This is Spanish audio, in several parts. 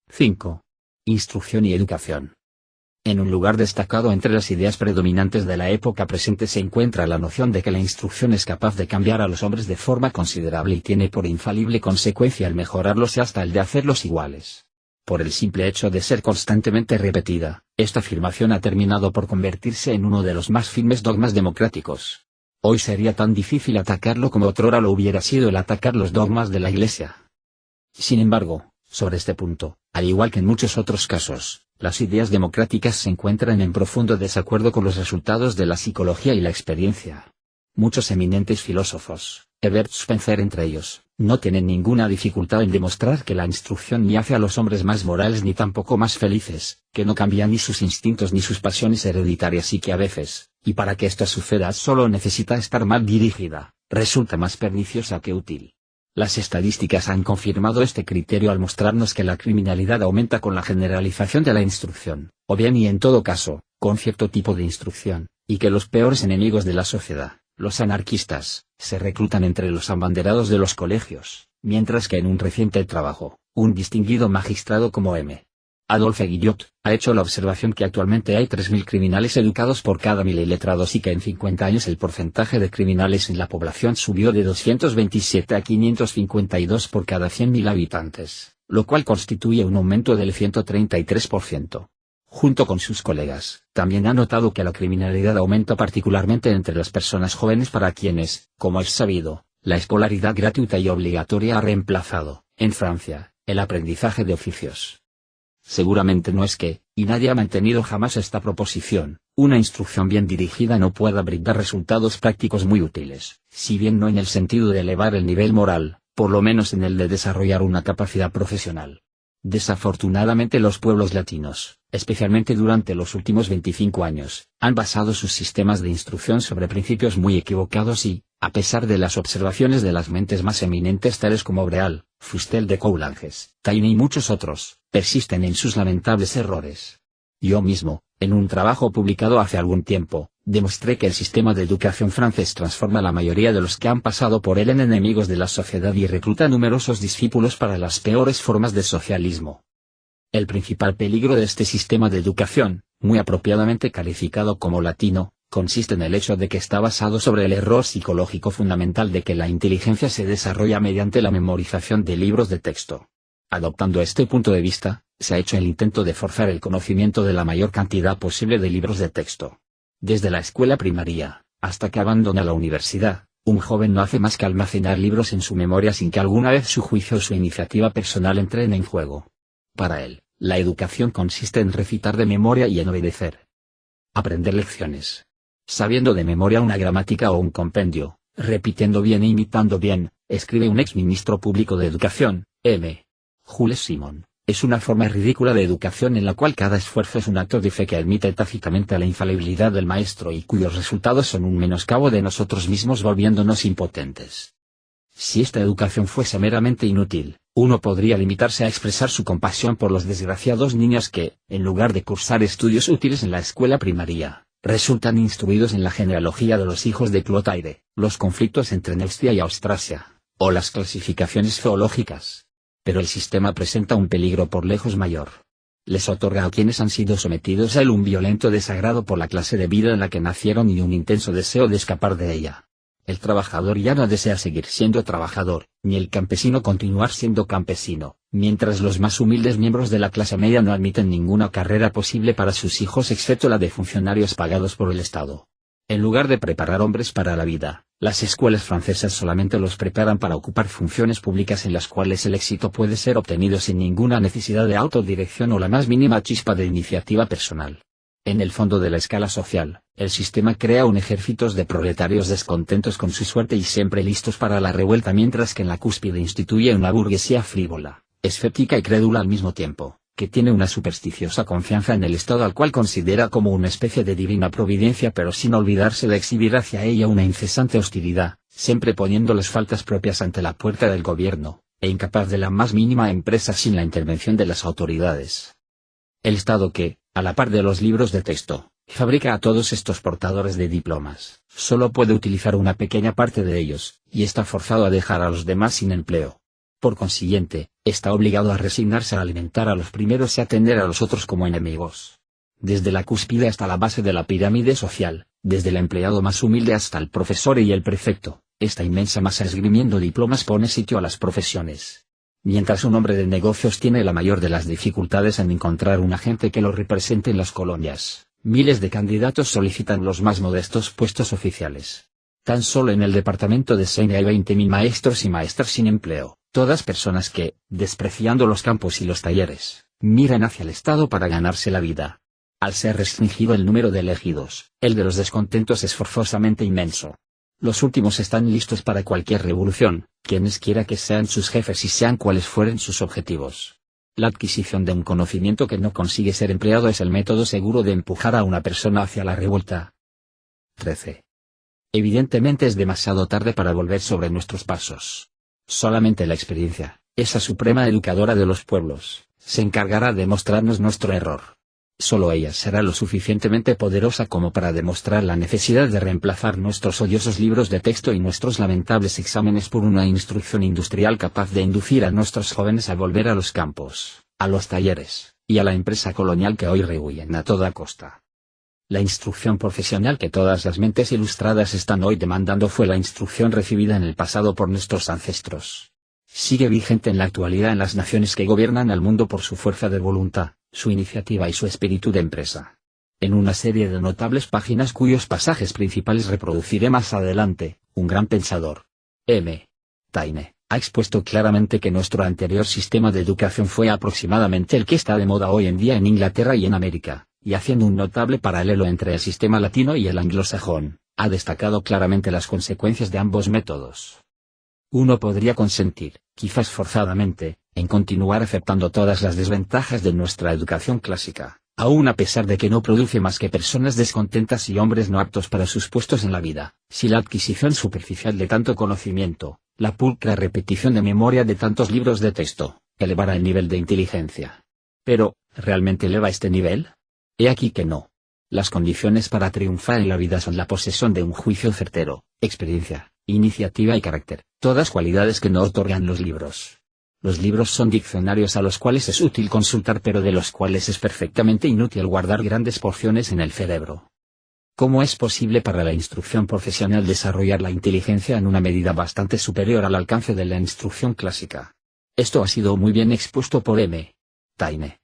5. Instrucción y educación. En un lugar destacado entre las ideas predominantes de la época presente se encuentra la noción de que la instrucción es capaz de cambiar a los hombres de forma considerable y tiene por infalible consecuencia el mejorarlos y hasta el de hacerlos iguales. Por el simple hecho de ser constantemente repetida, esta afirmación ha terminado por convertirse en uno de los más firmes dogmas democráticos. Hoy sería tan difícil atacarlo como otrora lo hubiera sido el atacar los dogmas de la Iglesia. Sin embargo, sobre este punto, al igual que en muchos otros casos, las ideas democráticas se encuentran en profundo desacuerdo con los resultados de la psicología y la experiencia. Muchos eminentes filósofos, Herbert Spencer entre ellos, no tienen ninguna dificultad en demostrar que la instrucción ni hace a los hombres más morales ni tampoco más felices, que no cambia ni sus instintos ni sus pasiones hereditarias y que a veces, y para que esto suceda solo necesita estar mal dirigida, resulta más perniciosa que útil. Las estadísticas han confirmado este criterio al mostrarnos que la criminalidad aumenta con la generalización de la instrucción, o bien y en todo caso, con cierto tipo de instrucción, y que los peores enemigos de la sociedad, los anarquistas, se reclutan entre los abanderados de los colegios, mientras que en un reciente trabajo, un distinguido magistrado como M. Adolphe Guillot, ha hecho la observación que actualmente hay 3.000 criminales educados por cada 1.000 iletrados y que en 50 años el porcentaje de criminales en la población subió de 227 a 552 por cada 100.000 habitantes, lo cual constituye un aumento del 133%. Junto con sus colegas, también ha notado que la criminalidad aumenta particularmente entre las personas jóvenes para quienes, como es sabido, la escolaridad gratuita y obligatoria ha reemplazado, en Francia, el aprendizaje de oficios. Seguramente no es que, y nadie ha mantenido jamás esta proposición, una instrucción bien dirigida no pueda brindar resultados prácticos muy útiles, si bien no en el sentido de elevar el nivel moral, por lo menos en el de desarrollar una capacidad profesional. Desafortunadamente los pueblos latinos, especialmente durante los últimos 25 años, han basado sus sistemas de instrucción sobre principios muy equivocados y, a pesar de las observaciones de las mentes más eminentes tales como Breal, Fustel de Coulanges, Taine y muchos otros, persisten en sus lamentables errores. Yo mismo, en un trabajo publicado hace algún tiempo, demostré que el sistema de educación francés transforma a la mayoría de los que han pasado por él en enemigos de la sociedad y recluta numerosos discípulos para las peores formas de socialismo. El principal peligro de este sistema de educación, muy apropiadamente calificado como latino, consiste en el hecho de que está basado sobre el error psicológico fundamental de que la inteligencia se desarrolla mediante la memorización de libros de texto. Adoptando este punto de vista, se ha hecho el intento de forzar el conocimiento de la mayor cantidad posible de libros de texto. Desde la escuela primaria, hasta que abandona la universidad, un joven no hace más que almacenar libros en su memoria sin que alguna vez su juicio o su iniciativa personal entren en juego. Para él, la educación consiste en recitar de memoria y en obedecer. Aprender lecciones. Sabiendo de memoria una gramática o un compendio, repitiendo bien e imitando bien, escribe un exministro público de educación, M. Jules Simon, es una forma ridícula de educación en la cual cada esfuerzo es un acto de fe que admite tácitamente a la infalibilidad del maestro y cuyos resultados son un menoscabo de nosotros mismos volviéndonos impotentes. Si esta educación fuese meramente inútil, uno podría limitarse a expresar su compasión por los desgraciados niños que, en lugar de cursar estudios útiles en la escuela primaria, resultan instruidos en la genealogía de los hijos de Clotaire, los conflictos entre Neustria y Austrasia, o las clasificaciones zoológicas. Pero el sistema presenta un peligro por lejos mayor. Les otorga a quienes han sido sometidos a él un violento desagrado por la clase de vida en la que nacieron y un intenso deseo de escapar de ella. El trabajador ya no desea seguir siendo trabajador, ni el campesino continuar siendo campesino, mientras los más humildes miembros de la clase media no admiten ninguna carrera posible para sus hijos excepto la de funcionarios pagados por el Estado. En lugar de preparar hombres para la vida, las escuelas francesas solamente los preparan para ocupar funciones públicas en las cuales el éxito puede ser obtenido sin ninguna necesidad de autodirección o la más mínima chispa de iniciativa personal. En el fondo de la escala social, el sistema crea un ejército de proletarios descontentos con su suerte y siempre listos para la revuelta, mientras que en la cúspide instituye una burguesía frívola, escéptica y crédula al mismo tiempo, que tiene una supersticiosa confianza en el Estado al cual considera como una especie de divina providencia, pero sin olvidarse de exhibir hacia ella una incesante hostilidad, siempre poniendo las faltas propias ante la puerta del gobierno, e incapaz de la más mínima empresa sin la intervención de las autoridades. El Estado que, a la par de los libros de texto, fabrica a todos estos portadores de diplomas, solo puede utilizar una pequeña parte de ellos, y está forzado a dejar a los demás sin empleo. Por consiguiente, está obligado a resignarse a alimentar a los primeros y atender a los otros como enemigos. Desde la cúspide hasta la base de la pirámide social, desde el empleado más humilde hasta el profesor y el prefecto, esta inmensa masa esgrimiendo diplomas pone sitio a las profesiones. Mientras un hombre de negocios tiene la mayor de las dificultades en encontrar un agente que lo represente en las colonias, miles de candidatos solicitan los más modestos puestos oficiales. Tan solo en el departamento de Seine hay 20.000 maestros y maestras sin empleo, todas personas que, despreciando los campos y los talleres, miran hacia el Estado para ganarse la vida. Al ser restringido el número de elegidos, el de los descontentos es forzosamente inmenso. Los últimos están listos para cualquier revolución, quienes quiera que sean sus jefes y sean cuales fueren sus objetivos. La adquisición de un conocimiento que no consigue ser empleado es el método seguro de empujar a una persona hacia la revuelta. 13. Evidentemente es demasiado tarde para volver sobre nuestros pasos. Solamente la experiencia, esa suprema educadora de los pueblos, se encargará de mostrarnos nuestro error. Solo ella será lo suficientemente poderosa como para demostrar la necesidad de reemplazar nuestros odiosos libros de texto y nuestros lamentables exámenes por una instrucción industrial capaz de inducir a nuestros jóvenes a volver a los campos, a los talleres, y a la empresa colonial que hoy rehuyen a toda costa. La instrucción profesional que todas las mentes ilustradas están hoy demandando fue la instrucción recibida en el pasado por nuestros ancestros. Sigue vigente en la actualidad en las naciones que gobiernan al mundo por su fuerza de voluntad, su iniciativa y su espíritu de empresa. En una serie de notables páginas cuyos pasajes principales reproduciré más adelante, un gran pensador, M. Taine, ha expuesto claramente que nuestro anterior sistema de educación fue aproximadamente el que está de moda hoy en día en Inglaterra y en América, y haciendo un notable paralelo entre el sistema latino y el anglosajón, ha destacado claramente las consecuencias de ambos métodos. Uno podría consentir, quizás forzadamente, en continuar aceptando todas las desventajas de nuestra educación clásica, aun a pesar de que no produce más que personas descontentas y hombres no aptos para sus puestos en la vida, si la adquisición superficial de tanto conocimiento, la pulcra repetición de memoria de tantos libros de texto, elevara el nivel de inteligencia. Pero, ¿realmente eleva este nivel? He aquí que no. Las condiciones para triunfar en la vida son la posesión de un juicio certero, experiencia, iniciativa y carácter, todas cualidades que no otorgan los libros. Los libros son diccionarios a los cuales es útil consultar pero de los cuales es perfectamente inútil guardar grandes porciones en el cerebro. ¿Cómo es posible para la instrucción profesional desarrollar la inteligencia en una medida bastante superior al alcance de la instrucción clásica? Esto ha sido muy bien expuesto por M. Taine.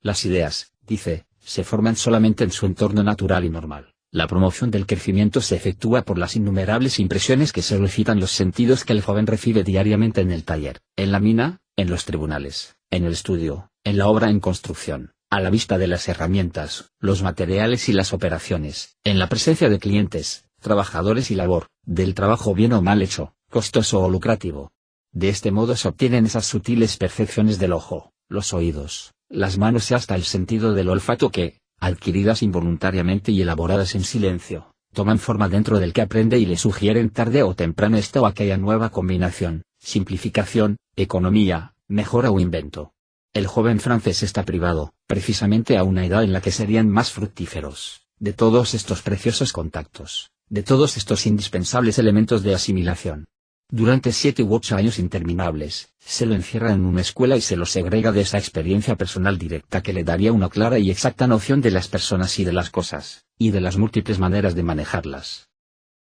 Las ideas, dice, se forman solamente en su entorno natural y normal. La promoción del crecimiento se efectúa por las innumerables impresiones que solicitan los sentidos que el joven recibe diariamente en el taller, en la mina, en los tribunales, en el estudio, en la obra en construcción, a la vista de las herramientas, los materiales y las operaciones, en la presencia de clientes, trabajadores y labor, del trabajo bien o mal hecho, costoso o lucrativo. De este modo se obtienen esas sutiles percepciones del ojo, los oídos, las manos y hasta el sentido del olfato que, adquiridas involuntariamente y elaboradas en silencio, toman forma dentro del que aprende y le sugieren tarde o temprano esta o aquella nueva combinación, simplificación, economía, mejora o invento. El joven francés está privado, precisamente a una edad en la que serían más fructíferos, de todos estos preciosos contactos, de todos estos indispensables elementos de asimilación. Durante 7 u 8 años interminables, se lo encierra en una escuela y se lo segrega de esa experiencia personal directa que le daría una clara y exacta noción de las personas y de las cosas, y de las múltiples maneras de manejarlas.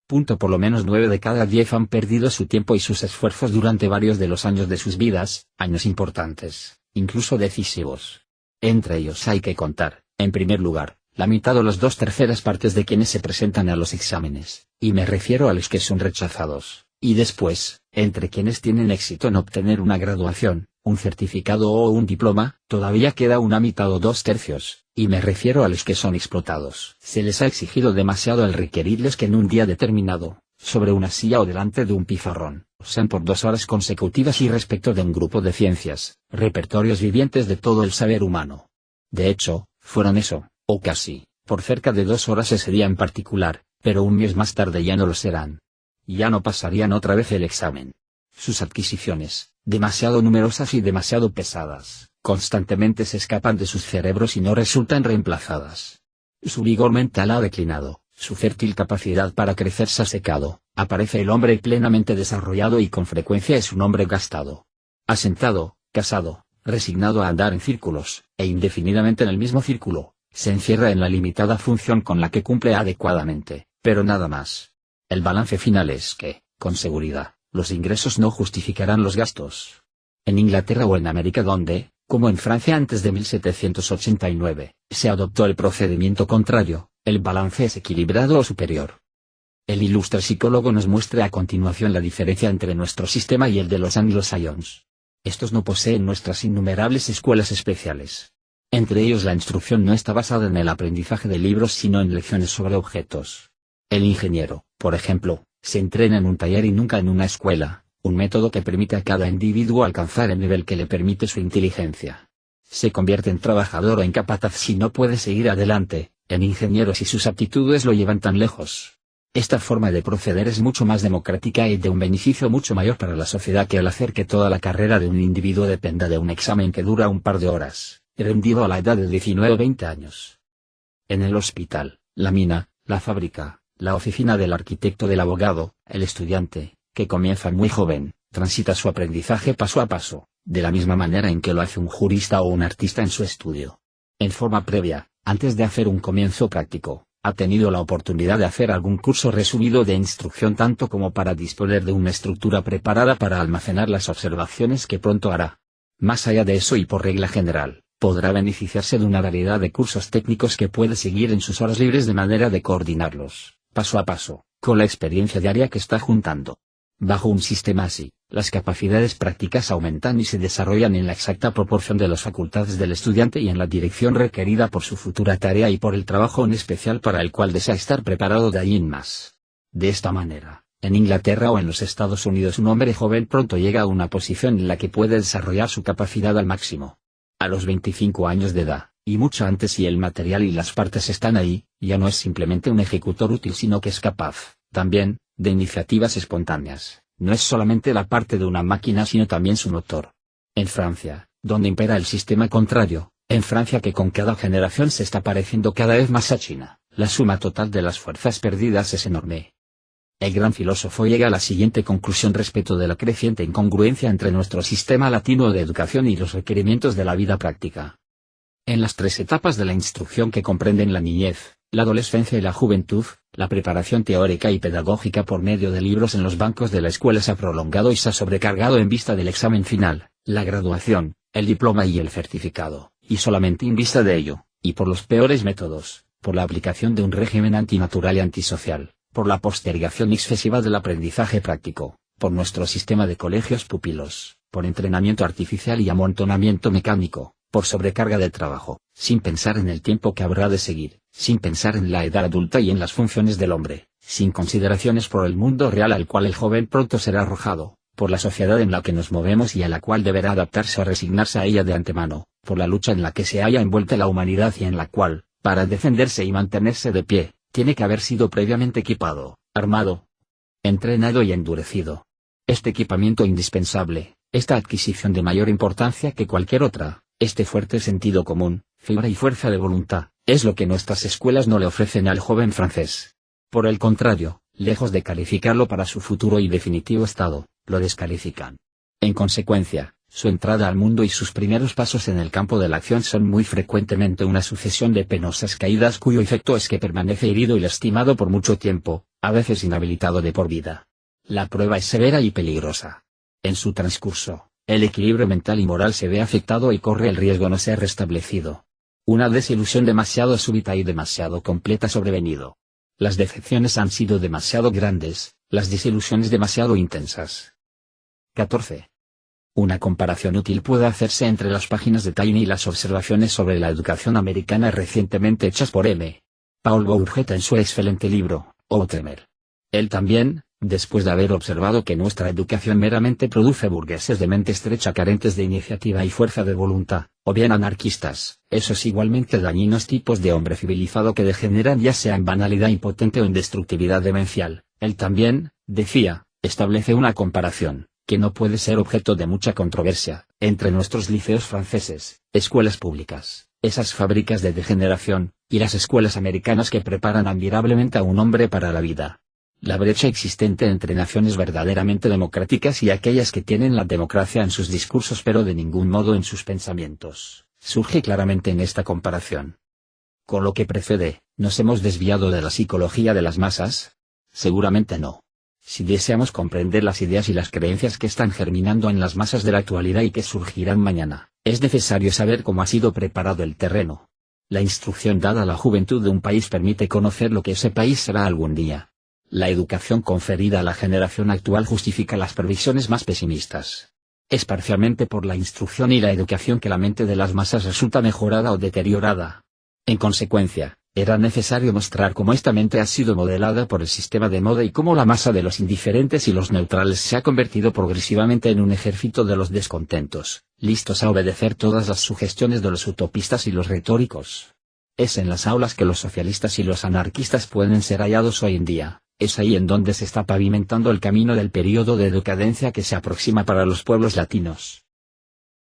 Por lo menos 9 de cada 10 han perdido su tiempo y sus esfuerzos durante varios de los años de sus vidas, años importantes, incluso decisivos. Entre ellos hay que contar, en primer lugar, la mitad o las 2/3 partes de quienes se presentan a los exámenes, y me refiero a los que son rechazados. Y después, entre quienes tienen éxito en obtener una graduación, un certificado o un diploma, todavía queda una mitad o 2/3, y me refiero a los que son explotados. Se les ha exigido demasiado al requerirles que en un día determinado, sobre una silla o delante de un pizarrón, sean por 2 horas consecutivas y respecto de un grupo de ciencias, repertorios vivientes de todo el saber humano. De hecho, fueron eso, o casi, por cerca de 2 horas ese día en particular, pero un mes más tarde ya no lo serán. Ya no pasarían otra vez el examen. Sus adquisiciones, demasiado numerosas y demasiado pesadas, constantemente se escapan de sus cerebros y no resultan reemplazadas. Su vigor mental ha declinado, su fértil capacidad para crecer se ha secado, aparece el hombre plenamente desarrollado y con frecuencia es un hombre gastado. Asentado, casado, resignado a andar en círculos, e indefinidamente en el mismo círculo, se encierra en la limitada función con la que cumple adecuadamente, pero nada más. El balance final es que, con seguridad, los ingresos no justificarán los gastos. En Inglaterra o en América donde, como en Francia antes de 1789, se adoptó el procedimiento contrario, el balance es equilibrado o superior. El ilustre psicólogo nos muestra a continuación la diferencia entre nuestro sistema y el de los anglo-sajones. Estos no poseen nuestras innumerables escuelas especiales. Entre ellos la instrucción no está basada en el aprendizaje de libros sino en lecciones sobre objetos. El ingeniero, por ejemplo, se entrena en un taller y nunca en una escuela, un método que permite a cada individuo alcanzar el nivel que le permite su inteligencia. Se convierte en trabajador o en capataz si no puede seguir adelante, en ingeniero si sus aptitudes lo llevan tan lejos. Esta forma de proceder es mucho más democrática y de un beneficio mucho mayor para la sociedad que el hacer que toda la carrera de un individuo dependa de un examen que dura un par de horas, rendido a la edad de 19 o 20 años. En el hospital, la mina, la fábrica, la oficina del arquitecto, del abogado, el estudiante, que comienza muy joven, transita su aprendizaje paso a paso, de la misma manera en que lo hace un jurista o un artista en su estudio. En forma previa, antes de hacer un comienzo práctico, ha tenido la oportunidad de hacer algún curso resumido de instrucción tanto como para disponer de una estructura preparada para almacenar las observaciones que pronto hará. Más allá de eso y por regla general, podrá beneficiarse de una variedad de cursos técnicos que puede seguir en sus horas libres de manera de coordinarlos, paso a paso, con la experiencia diaria que está juntando. Bajo un sistema así, las capacidades prácticas aumentan y se desarrollan en la exacta proporción de las facultades del estudiante y en la dirección requerida por su futura tarea y por el trabajo en especial para el cual desea estar preparado de ahí en más. De esta manera, en Inglaterra o en los Estados Unidos un hombre joven pronto llega a una posición en la que puede desarrollar su capacidad al máximo. A los 25 años de edad, y mucho antes si el material y las partes están ahí, ya no es simplemente un ejecutor útil sino que es capaz, también, de iniciativas espontáneas. No es solamente la parte de una máquina sino también su motor. En Francia, donde impera el sistema contrario, en Francia que con cada generación se está pareciendo cada vez más a China, la suma total de las fuerzas perdidas es enorme. El gran filósofo llega a la siguiente conclusión respecto de la creciente incongruencia entre nuestro sistema latino de educación y los requerimientos de la vida práctica. En las tres etapas de la instrucción que comprenden la niñez, la adolescencia y la juventud, la preparación teórica y pedagógica por medio de libros en los bancos de la escuela se ha prolongado y se ha sobrecargado en vista del examen final, la graduación, el diploma y el certificado, y solamente en vista de ello, y por los peores métodos, por la aplicación de un régimen antinatural y antisocial, por la postergación excesiva del aprendizaje práctico, por nuestro sistema de colegios pupilos, por entrenamiento artificial y amontonamiento mecánico, por sobrecarga de trabajo, sin pensar en el tiempo que habrá de seguir, sin pensar en la edad adulta y en las funciones del hombre, sin consideraciones por el mundo real al cual el joven pronto será arrojado, por la sociedad en la que nos movemos y a la cual deberá adaptarse o resignarse a ella de antemano, por la lucha en la que se halla envuelta la humanidad y en la cual, para defenderse y mantenerse de pie, tiene que haber sido previamente equipado, armado, entrenado y endurecido. Este equipamiento indispensable, esta adquisición de mayor importancia que cualquier otra, este fuerte sentido común, fibra y fuerza de voluntad, es lo que nuestras escuelas no le ofrecen al joven francés. Por el contrario, lejos de calificarlo para su futuro y definitivo estado, lo descalifican. En consecuencia, su entrada al mundo y sus primeros pasos en el campo de la acción son muy frecuentemente una sucesión de penosas caídas cuyo efecto es que permanece herido y lastimado por mucho tiempo, a veces inhabilitado de por vida. La prueba es severa y peligrosa. En su transcurso, el equilibrio mental y moral se ve afectado y corre el riesgo no ser restablecido. Una desilusión demasiado súbita y demasiado completa ha sobrevenido. Las decepciones han sido demasiado grandes, las desilusiones demasiado intensas. 14. Una comparación útil puede hacerse entre las páginas de Taine y las observaciones sobre la educación americana recientemente hechas por M. Paul Bourget en su excelente libro, Outremer. Él también, después de haber observado que nuestra educación meramente produce burgueses de mente estrecha carentes de iniciativa y fuerza de voluntad, o bien anarquistas, esos igualmente dañinos tipos de hombre civilizado que degeneran ya sea en banalidad impotente o en destructividad demencial, él también, decía, establece una comparación, que no puede ser objeto de mucha controversia, entre nuestros liceos franceses, escuelas públicas, esas fábricas de degeneración, y las escuelas americanas que preparan admirablemente a un hombre para la vida. La brecha existente entre naciones verdaderamente democráticas y aquellas que tienen la democracia en sus discursos pero de ningún modo en sus pensamientos, surge claramente en esta comparación. Con lo que precede, ¿nos hemos desviado de la psicología de las masas? Seguramente no. Si deseamos comprender las ideas y las creencias que están germinando en las masas de la actualidad y que surgirán mañana, es necesario saber cómo ha sido preparado el terreno. La instrucción dada a la juventud de un país permite conocer lo que ese país será algún día. La educación conferida a la generación actual justifica las previsiones más pesimistas. Es parcialmente por la instrucción y la educación que la mente de las masas resulta mejorada o deteriorada. En consecuencia, era necesario mostrar cómo esta mente ha sido modelada por el sistema de moda y cómo la masa de los indiferentes y los neutrales se ha convertido progresivamente en un ejército de los descontentos, listos a obedecer todas las sugestiones de los utopistas y los retóricos. Es en las aulas que los socialistas y los anarquistas pueden ser hallados hoy en día. Es ahí en donde se está pavimentando el camino del período de decadencia que se aproxima para los pueblos latinos.